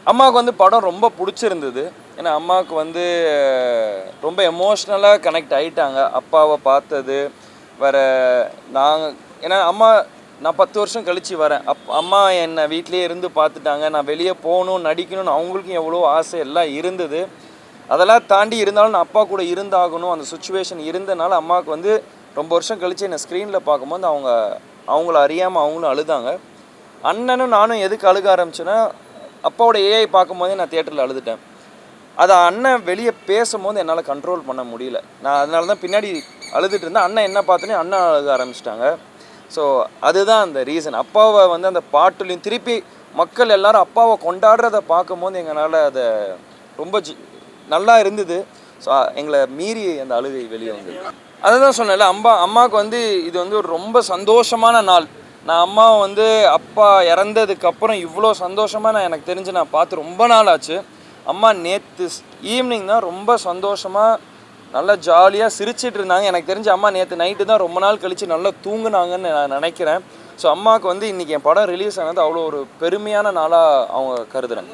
அம்மாவுக்கு வந்து படம் ரொம்ப பிடிச்சிருந்தது. ஏன்னா அம்மாவுக்கு வந்து ரொம்ப எமோஷ்னலாக கனெக்ட் ஆகிட்டாங்க அப்பாவை பார்த்தது. வேறு நாங்கள் ஏன்னா அம்மா நான் 10 வருஷம் கழித்து வரேன். அம்மா என்னை வீட்டிலே இருந்து பார்த்துட்டாங்க. நான் வெளியே போகணும் நடிக்கணும்னு அவங்களுக்கும் எவ்வளோ ஆசை எல்லாம் இருந்தது. அதெல்லாம் தாண்டி இருந்தாலும் நான் அப்பா கூட இருந்தாகணும் அந்த சுச்சுவேஷன் இருந்தனால அம்மாவுக்கு வந்து ரொம்ப வருஷம் கழித்து என்னை ஸ்க்ரீனில் பார்க்கும்போது அவங்கள அறியாமல் அவங்களும் அழுதாங்க. அண்ணனும் நானும் எதுக்கு அழுக ஆரம்பிச்சேன்னா அப்பாவோட ஏஐ பார்க்கும்போதே நான் தியேட்டரில் அழுதுட்டேன். அதை அண்ணன் வெளியே பேசும்போது என்னால் கண்ட்ரோல் பண்ண முடியல. நான் அதனால தான் பின்னாடி அழுதுட்டு இருந்தேன். அண்ணன் என்ன பார்த்தோன்னே அண்ணன் அழுக ஆரம்பிச்சிட்டாங்க. ஸோ அதுதான் அந்த ரீசன். அப்பாவை வந்து அந்த பாட்டுலையும் திருப்பி மக்கள் எல்லாரும் அப்பாவை கொண்டாடுறதை பார்க்கும்போது எங்களால் அதை ரொம்ப நல்லா இருந்தது. ஸோ எங்களை மீறி அந்த அழுகை வெளியே வந்தது. அதை தான் சொன்னேன்ல, அம்மாவுக்கு வந்து இது வந்து ஒரு ரொம்ப சந்தோஷமான நாள். நான் அம்மாவை வந்து அப்பா இறந்ததுக்கப்புறம் இவ்வளோ சந்தோஷமாக எனக்கு தெரிஞ்சு நான் பார்த்து ரொம்ப நாள் ஆச்சு. அம்மா நேற்று ஈவினிங் தான் ரொம்ப சந்தோஷமாக நல்லா ஜாலியாக சிரிச்சிட்டு இருந்தாங்க. எனக்கு தெரிஞ்ச அம்மா நேற்று நைட்டு தான் ரொம்ப நாள் கழித்து நல்லா தூங்குனாங்கன்னு நான் நினைக்கிறேன். ஸோ அம்மாவுக்கு வந்து இன்றைக்கி என் படம் ரிலீஸ் ஆனது அவ்வளோ ஒரு பெருமையான நாளாக அவங்க கருதுகிறேன்.